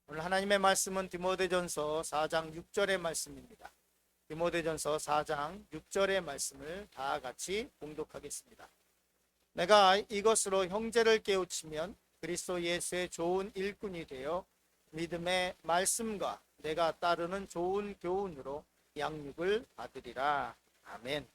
오늘 하나님의 말씀은 디모데전서 4장 6절의 말씀입니다. 디모데전서 4장 6절의 말씀을 다 같이 봉독하겠습니다. 내가 이것으로 형제를 깨우치면 그리스도 예수의 좋은 일꾼이 되어 믿음의 말씀과 내가 따르는 좋은 교훈으로 양육을 받으리라. 아멘.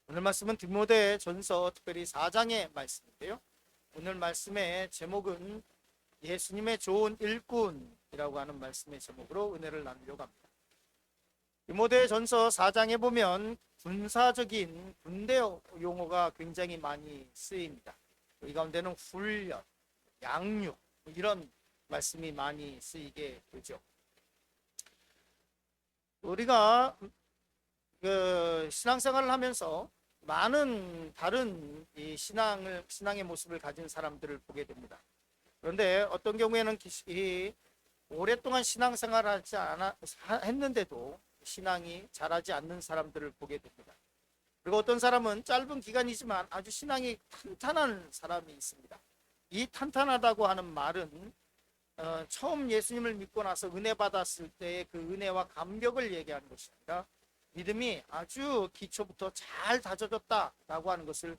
오늘 말씀은 디모데전서 특별히 4장의 말씀인데요. 오늘 말씀의 제목은 예수님의 좋은 일꾼이라고 하는 말씀의 제목으로 은혜를 나누려고 합니다. 디모데전서 4장에 보면 군사적인 군대 용어가 굉장히 많이 쓰입니다. 이 가운데는 훈련, 양육 이런 말씀이 많이 쓰이게 되죠. 우리가 신앙생활을 하면서 많은 다른 신앙의 모습을 가진 사람들을 보게 됩니다. 그런데 어떤 경우에는 오랫동안 신앙생활을 했는데도 신앙이 자라지 않는 사람들을 보게 됩니다. 그리고 어떤 사람은 짧은 기간이지만 아주 신앙이 탄탄한 사람이 있습니다. 이 탄탄하다고 하는 말은 처음 예수님을 믿고 나서 은혜 받았을 때의 그 은혜와 감격을 얘기하는 것이 아니라 믿음이 아주 기초부터 잘 다져졌다라고 하는 것을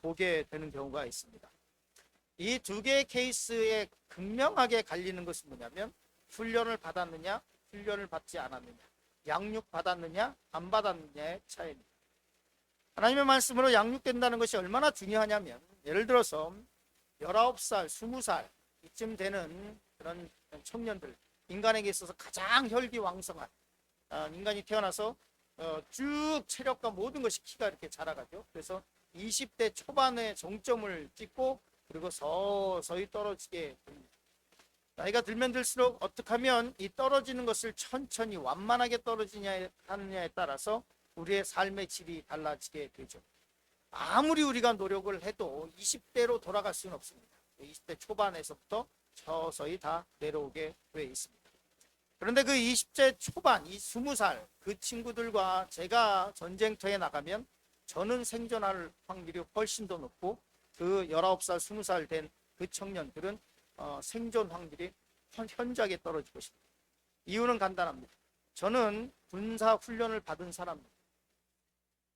보게 되는 경우가 있습니다. 이 두 개의 케이스에 극명하게 갈리는 것은 뭐냐면 훈련을 받았느냐, 훈련을 받지 않았느냐, 양육 받았느냐, 안 받았느냐의 차이입니다. 하나님의 말씀으로 양육된다는 것이 얼마나 중요하냐면 예를 들어서 19살, 20살 이쯤 되는 그런 청년들, 인간에게 있어서 가장 혈기왕성한 인간이 태어나서 쭉 체력과 모든 것이 키가 이렇게 자라가죠. 그래서 20대 초반에 정점을 찍고 그리고 서서히 떨어지게 됩니다. 나이가 들면 들수록 어떻게 하면 이 떨어지는 것을 천천히 완만하게 떨어지냐 하느냐에 따라서 우리의 삶의 질이 달라지게 되죠. 아무리 우리가 노력을 해도 20대로 돌아갈 수는 없습니다. 20대 초반에서부터 서서히 다 내려오게 되어 있습니다. 그런데 그 20대 초반, 이 20살 그 친구들과 제가 전쟁터에 나가면 저는 생존할 확률이 훨씬 더 높고 그 19살, 20살 된 그 청년들은 생존 확률이 현저하게 떨어질 것입니다. 이유는 간단합니다. 저는 군사 훈련을 받은 사람입니다.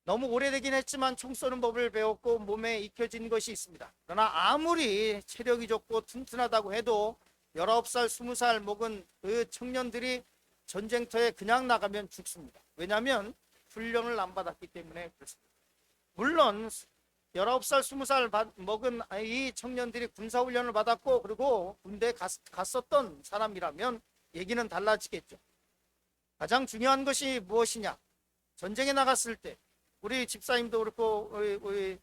너무 오래되긴 했지만 총 쏘는 법을 배웠고 몸에 익혀진 것이 있습니다. 그러나 아무리 체력이 좋고 튼튼하다고 해도 19살, 20살 먹은 그 청년들이 전쟁터에 그냥 나가면 죽습니다. 왜냐하면 훈련을 안 받았기 때문에 그렇습니다. 물론 19살, 20살 먹은 이 청년들이 군사훈련을 받았고 그리고 군대에 갔었던 사람이라면 얘기는 달라지겠죠. 가장 중요한 것이 무엇이냐? 전쟁에 나갔을 때 우리 집사님도 그렇고 우리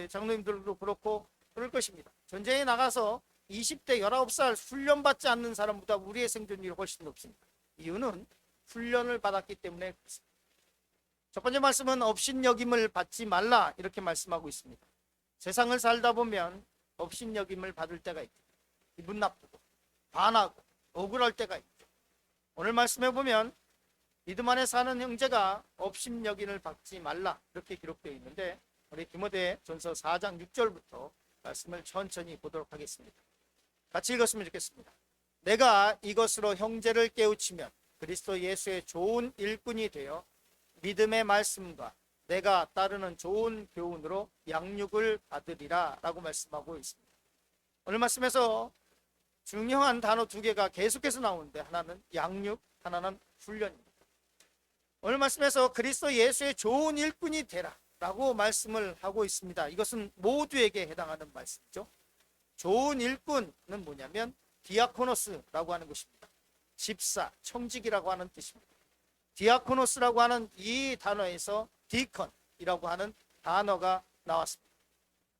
장로님들도 그렇고 그럴 것입니다. 전쟁에 나가서 20대 19살 훈련받지 않는 사람보다 우리의 생존율이 훨씬 높습니다. 이유는 훈련을 받았기 때문에 그렇습니다. 첫 번째 말씀은 업신여김을 받지 말라 이렇게 말씀하고 있습니다. 세상을 살다 보면 업신여김을 받을 때가 있죠. 기분 나쁘고 반하고 억울할 때가 있죠. 오늘 말씀해 보면 믿음 안에 사는 형제가 업신여김을 받지 말라 이렇게 기록되어 있는데 우리 디모데전서 4장 6절부터 말씀을 천천히 보도록 하겠습니다. 같이 읽었으면 좋겠습니다. 내가 이것으로 형제를 깨우치면 그리스도 예수의 좋은 일꾼이 되어 믿음의 말씀과 내가 따르는 좋은 교훈으로 양육을 받으리라 라고 말씀하고 있습니다. 오늘 말씀에서 중요한 단어 두 개가 계속해서 나오는데 하나는 양육, 하나는 훈련입니다. 오늘 말씀에서 그리스도 예수의 좋은 일꾼이 되라 라고 말씀을 하고 있습니다. 이것은 모두에게 해당하는 말씀이죠. 좋은 일꾼은 뭐냐면 디아코노스라고 하는 것입니다. 집사, 청직이라고 하는 뜻입니다. 디아코노스라고 하는 이 단어에서 디컨이라고 하는 단어가 나왔습니다.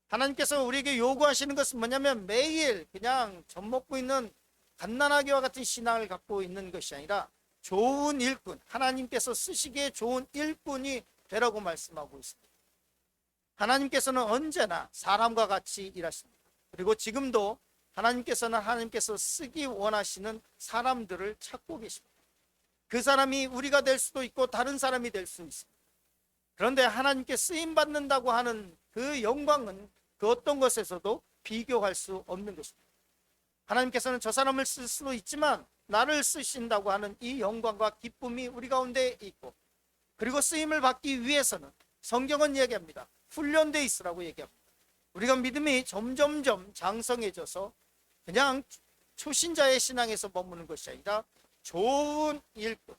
하나님께서 우리에게 요구하시는 것은 뭐냐면 매일 그냥 젖먹고 있는 갓난아기와 같은 신앙을 갖고 있는 것이 아니라 좋은 일꾼, 하나님께서 쓰시기에 좋은 일꾼이 되라고 말씀하고 있습니다. 하나님께서는 언제나 사람과 같이 일하십니다. 그리고 지금도 하나님께서 쓰기 원하시는 사람들을 찾고 계십니다. 그 사람이 우리가 될 수도 있고 다른 사람이 될 수 있습니다. 그런데 하나님께 쓰임받는다고 하는 그 영광은 그 어떤 것에서도 비교할 수 없는 것입니다. 하나님께서는 저 사람을 쓸 수도 있지만 나를 쓰신다고 하는 이 영광과 기쁨이 우리 가운데 있고, 그리고 쓰임을 받기 위해서는 성경은 얘기합니다. 훈련돼 있으라고 얘기합니다. 우리가 믿음이 점점점 장성해져서 그냥 초신자의 신앙에서 머무는 것이 아니라 좋은 일꾼,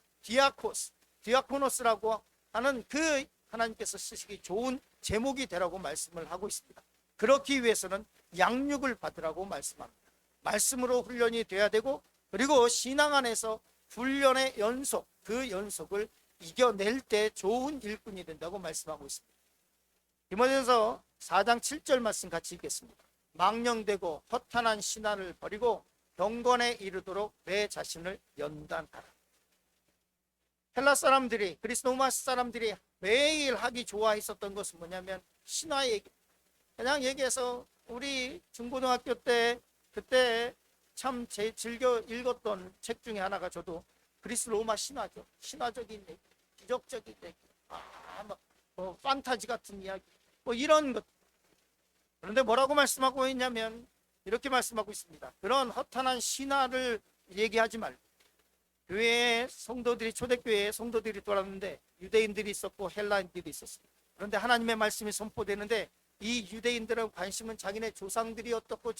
디아코노스라고 하는 그 하나님께서 쓰시기 좋은 제목이 되라고 말씀을 하고 있습니다. 그렇기 위해서는 양육을 받으라고 말씀합니다. 말씀으로 훈련이 돼야 되고, 그리고 신앙 안에서 훈련의 연속, 그 연속을 이겨낼 때 좋은 일꾼이 된다고 말씀하고 있습니다. 디모데전서 4장 7절 말씀 같이 읽겠습니다. 망령되고 허탄한 신화를 버리고 경건에 이르도록 내 자신을 연단하라. 헬라 사람들이, 그리스 로마 사람들이 매일 하기 좋아했었던 것은 뭐냐면 신화 얘기. 그냥 얘기해서 우리 중고등학교 때 그때 참 즐겨 읽었던 책 중에 하나가 저도 그리스 로마 신화죠. 신화적인 얘기, 기적적인 얘기, 뭐 판타지 같은 이야기, 뭐 이런 것. 그런데 뭐라고 말씀하고 있냐면 이렇게 말씀하고 있습니다. 그런 허탄한 신화를 얘기하지 말고, 교회에 성도들이, 초대교회에 성도들이 돌았는데 유대인들이 있었고 헬라인들이 있었습니다. 그런데 하나님의 말씀이 선포되는데 이 유대인들의 관심은 자기네 조상들이 어떻고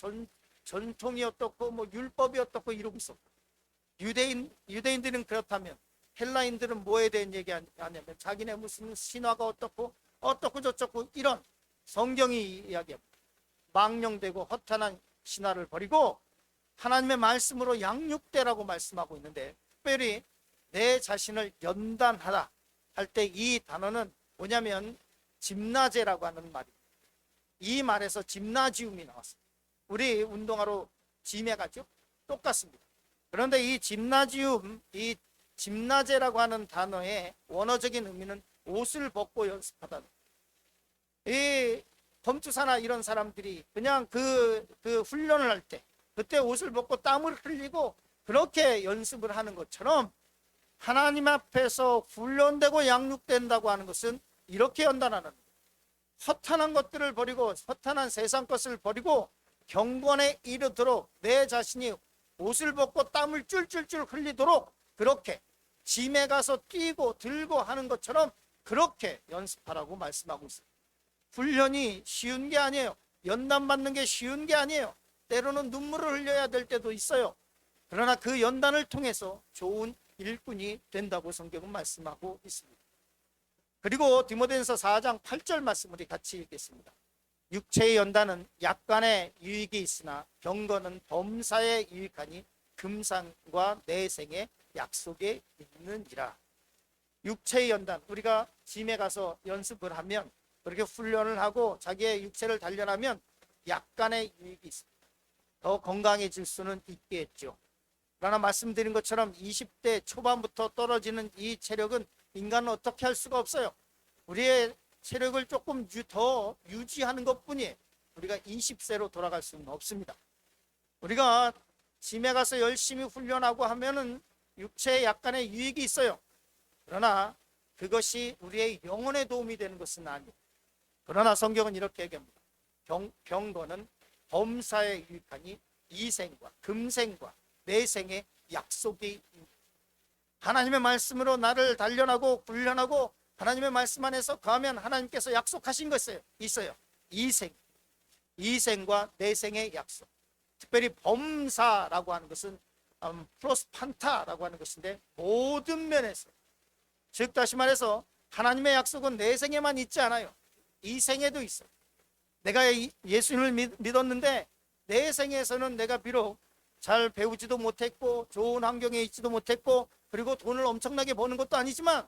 전통이 어떻고 뭐 율법이 어떻고 이러고 있었고, 유대인들은 그렇다면 헬라인들은 뭐에 대한 얘기 하냐면 자기네 무슨 신화가 어떻고 저쩌고 이런 성경이 이야기합니다. 망령되고 허탄한 신화를 버리고 하나님의 말씀으로 양육되라고 말씀하고 있는데, 특별히 내 자신을 연단하라 할 때 이 단어는 뭐냐면 짐나제라고 하는 말입니다. 이 말에서 짐나지움이 나왔습니다. 우리 운동하러 짐에 가죠? 똑같습니다. 그런데 이 짐나지움, 이 짐나제라고 하는 단어의 원어적인 의미는 옷을 벗고 연습하다. 이 검투사나 이런 사람들이 그냥 그 훈련을 할 때 그때 옷을 벗고 땀을 흘리고 그렇게 연습을 하는 것처럼 하나님 앞에서 훈련되고 양육된다고 하는 것은 이렇게 연단하는 거예요. 허탄한 것들을 버리고, 허탄한 세상 것을 버리고 경건에 이르도록 내 자신이 옷을 벗고 땀을 쫄쫄쫄 흘리도록 그렇게 짐에 가서 뛰고 들고 하는 것처럼 그렇게 연습하라고 말씀하고 있습니다. 훈련이 쉬운 게 아니에요. 연단받는 게 쉬운 게 아니에요. 때로는 눈물을 흘려야 될 때도 있어요. 그러나 그 연단을 통해서 좋은 일꾼이 된다고 성경은 말씀하고 있습니다. 그리고 디모데전서 4장 8절 말씀 우리 같이 읽겠습니다. 육체의 연단은 약간의 유익이 있으나 경건은 범사에 유익하니 금상과 내생의 약속에 있느니라. 육체의 연단, 우리가 짐에 가서 연습을 하면, 그렇게 훈련을 하고 자기의 육체를 단련하면 약간의 유익이 있습니다. 더 건강해질 수는 있겠죠. 그러나 말씀드린 것처럼 20대 초반부터 떨어지는 이 체력은 인간은 어떻게 할 수가 없어요. 우리의 체력을 조금 더 유지하는 것뿐이에요. 우리가 20세로 돌아갈 수는 없습니다. 우리가 짐에 가서 열심히 훈련하고 하면은 육체에 약간의 유익이 있어요. 그러나 그것이 우리의 영혼에 도움이 되는 것은 아니에요. 그러나 성경은 이렇게 얘기합니다. 경건은 범사에 유익하니 이생과 금생과 내생의 약속이 하나님의 말씀으로 나를 단련하고 훈련하고 하나님의 말씀 안에서 거하면 하나님께서 약속하신 것이 있어요. 이생과 내생의 약속. 특별히 범사라고 하는 것은 플러스 판타라고 하는 것인데 모든 면에서, 즉 다시 말해서 하나님의 약속은 내 생에만 있지 않아요. 이 생에도 있어요. 내가 예수님을 믿었는데 내 생에서는 내가 비록 잘 배우지도 못했고 좋은 환경에 있지도 못했고 그리고 돈을 엄청나게 버는 것도 아니지만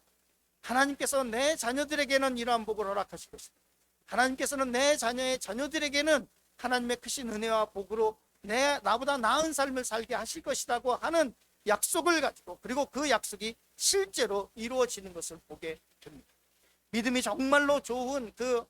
하나님께서 내 자녀들에게는 이러한 복을 허락하실 것입니다. 하나님께서는 내 자녀의 자녀들에게는 하나님의 크신 은혜와 복으로 나보다 나은 삶을 살게 하실 것이라고 하는 약속을 가지고, 그리고 그 약속이 실제로 이루어지는 것을 보게 됩니다. 믿음이 정말로 좋은 그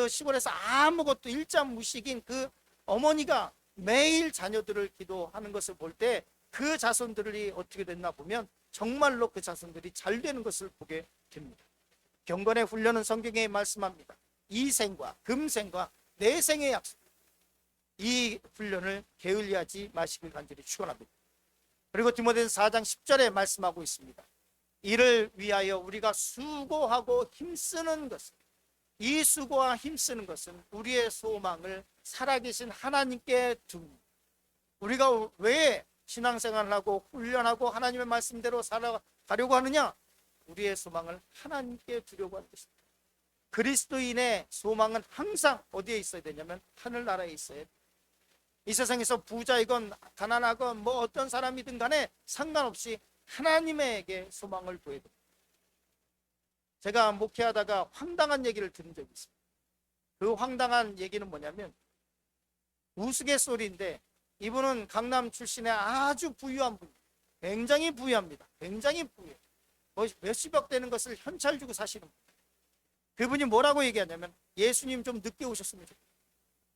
시골에서 아무것도 일자무식인 그 어머니가 매일 자녀들을 기도하는 것을 볼 때 그 자손들이 어떻게 됐나 보면 정말로 그 자손들이 잘 되는 것을 보게 됩니다. 경건의 훈련은 성경에 말씀합니다. 이생과 금생과 내생의 약속. 이 훈련을 게을리하지 마시길 간절히 축원합니다. 그리고 디모데전서 4장 10절에 말씀하고 있습니다. 이를 위하여 우리가 수고하고 힘쓰는 것은, 이 수고와 힘쓰는 것은 우리의 소망을 살아계신 하나님께 둡니다. 우리가 왜 신앙생활을 하고 훈련하고 하나님의 말씀대로 살아가려고 하느냐? 우리의 소망을 하나님께 두려고 하는 것입니다. 그리스도인의 소망은 항상 어디에 있어야 되냐면 하늘나라에 있어야 돼요. 이 세상에서 부자이건 가난하건 뭐 어떤 사람이든 간에 상관없이 하나님에게 소망을 둬야 됩니다. 제가 목회하다가 황당한 얘기를 들은 적이 있습니다. 그 황당한 얘기는 뭐냐면, 우스갯소리인데 이분은 강남 출신의 아주 부유한 분, 굉장히 부유합니다. 굉장히 부유해요. 몇십억 되는 것을 현찰 주고 사시는 분. 그분이 뭐라고 얘기하냐면, 예수님 좀 늦게 오셨으면 좋겠다.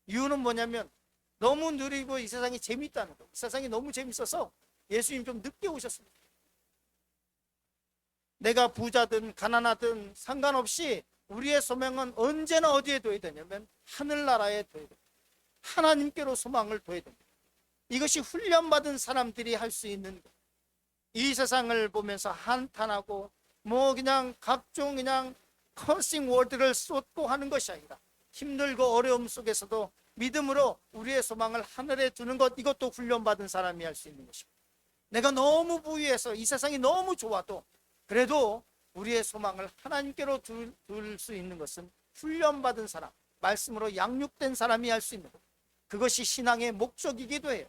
이유는 뭐냐면 너무 느리고 이 세상이 재밌다는 거. 이 세상이 너무 재밌어서 예수님 좀 늦게 오셨으면 좋겠다. 내가 부자든 가난하든 상관없이 우리의 소망은 언제나 어디에 둬야 되냐면 하늘나라에 둬야 됩니다. 하나님께로 소망을 둬야 됩니다. 이것이 훈련받은 사람들이 할 수 있는 것. 이 세상을 보면서 한탄하고 뭐 그냥 각종 그냥 커싱 워드를 쏟고 하는 것이 아니라 힘들고 어려움 속에서도 믿음으로 우리의 소망을 하늘에 두는 것, 이것도 훈련받은 사람이 할 수 있는 것입니다. 내가 너무 부유해서 이 세상이 너무 좋아도 그래도 우리의 소망을 하나님께로 둘 수 있는 것은 훈련받은 사람, 말씀으로 양육된 사람이 할 수 있는 것. 그것이 신앙의 목적이기도 해요.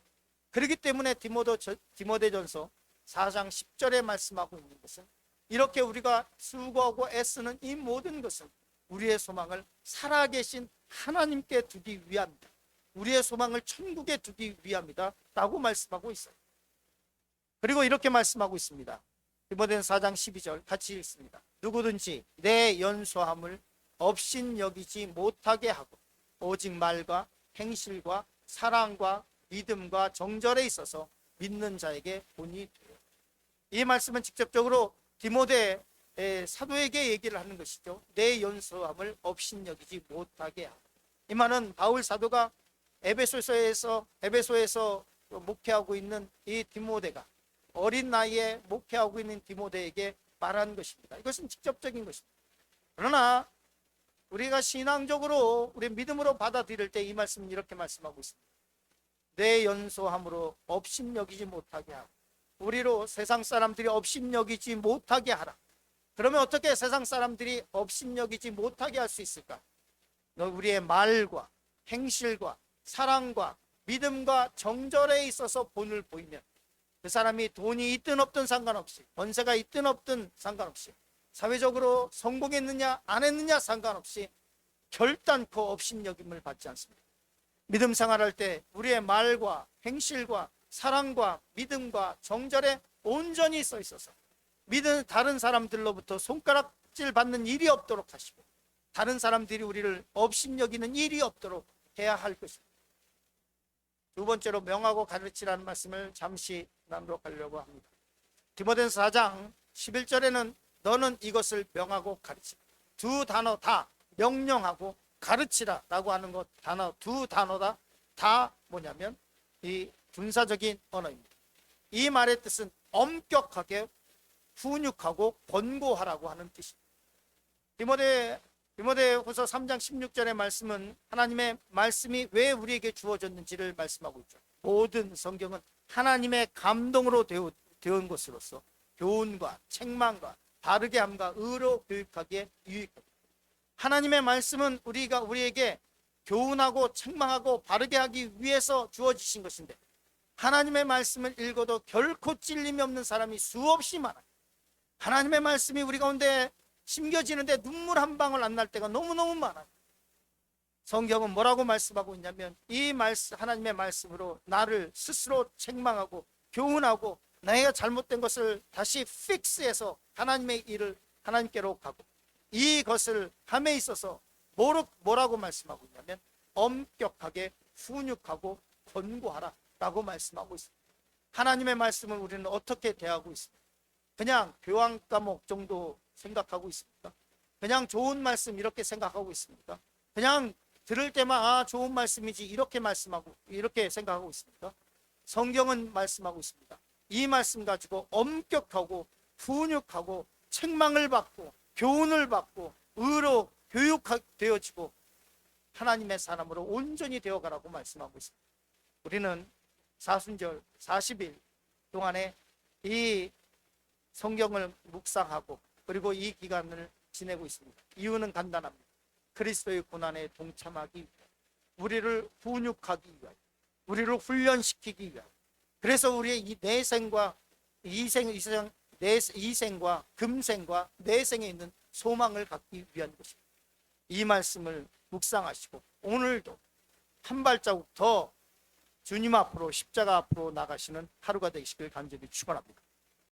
그렇기 때문에 디모데전서 4장 10절에 말씀하고 있는 것은, 이렇게 우리가 수고하고 애쓰는 이 모든 것은 우리의 소망을 살아계신 하나님께 두기 위함이다. 우리의 소망을 천국에 두기 위함이다 라고 말씀하고 있어요. 그리고 이렇게 말씀하고 있습니다. 디모데전서 4장 12절 같이 읽습니다. 누구든지 내 연소함을 업신여기지 못하게 하고 오직 말과 행실과 사랑과 믿음과 정절에 있어서 믿는 자에게 본이 돼요. 이 말씀은 직접적으로 디모데 사도에게 얘기를 하는 것이죠. 내 연소함을 업신여기지 못하게 하고. 이 말은 바울 사도가 에베소에서 목회하고 있는 이 디모데가, 어린 나이에 목회하고 있는 디모데에게 말한 것입니다. 이것은 직접적인 것입니다. 그러나 우리가 신앙적으로 우리 믿음으로 받아들일 때 이 말씀은 이렇게 말씀하고 있습니다. 내 연소함으로 업신여기지 못하게 하고, 우리로 세상 사람들이 업신여기지 못하게 하라. 그러면 어떻게 세상 사람들이 업신여기지 못하게 할 수 있을까? 우리의 말과 행실과 사랑과 믿음과 정절에 있어서 본을 보이면, 그 사람이 돈이 있든 없든 상관없이, 권세가 있든 없든 상관없이, 사회적으로 성공했느냐 안 했느냐 상관없이 결단코 업신여김을 받지 않습니다. 믿음 생활할 때 우리의 말과 행실과 사랑과 믿음과 정절에 온전히 써 있어서 믿은 다른 사람들로부터 손가락질 받는 일이 없도록 하시고, 다른 사람들이 우리를 업신여기는 일이 없도록 해야 할 것입니다. 두 번째로 명하고 가르치라는 말씀을 잠시 나누도록 하려고 합니다. 디모데전서 4장 11절에는 너는 이것을 명하고 가르치라. 두 단어 다, 명령하고 가르치라 라고 하는 것, 두 단어다 다 뭐냐면 이 군사적인 언어입니다. 이 말의 뜻은 엄격하게 훈육하고 권고하라고 하는 뜻입니다. 디모데후서 3장 16절의 말씀은 하나님의 말씀이 왜 우리에게 주어졌는지를 말씀하고 있죠. 모든 성경은 하나님의 감동으로 되온 것으로서 교훈과 책망과 바르게 함과 의로 교육하기에 유익합니다. 하나님의 말씀은 우리에게 교훈하고 책망하고 바르게 하기 위해서 주어지신 것인데, 하나님의 말씀을 읽어도 결코 찔림이 없는 사람이 수없이 많아요. 하나님의 말씀이 우리 가운데 심겨지는데 눈물 한 방울 안 날 때가 너무너무 많아요. 성경은 뭐라고 말씀하고 있냐면, 이 말씀, 하나님의 말씀으로 나를 스스로 책망하고 교훈하고 내가 잘못된 것을 다시 픽스해서 하나님의 일을 하나님께로 가고, 이것을 함에 있어서 뭐라고 말씀하고 있냐면 엄격하게 훈육하고 권고하라 라고 말씀하고 있습니다. 하나님의 말씀을 우리는 어떻게 대하고 있습니까? 그냥 교환 과목 정도 생각하고 있습니까? 그냥 좋은 말씀 이렇게 생각하고 있습니까? 그냥 들을 때만 아 좋은 말씀이지 이렇게 말씀하고 이렇게 생각하고 있습니까? 성경은 말씀하고 있습니다. 이 말씀 가지고 엄격하고 훈육하고 책망을 받고 교훈을 받고 의로 교육되어지고 하나님의 사람으로 온전히 되어가라고 말씀하고 있습니다. 우리는 사순절 40일 동안에 이 성경을 묵상하고 그리고 이 기간을 지내고 있습니다. 이유는 간단합니다. 그리스도의 고난에 동참하기 위하여, 우리를 훈육하기 위하여, 우리를 훈련시키기 위하여. 그래서 우리의 이 내생과 이생과 금생과 내생에 있는 소망을 갖기 위한 것입니다. 이 말씀을 묵상하시고 오늘도 한 발자국 더 주님 앞으로 십자가 앞으로 나가시는 하루가 되시길 간절히 축원합니다.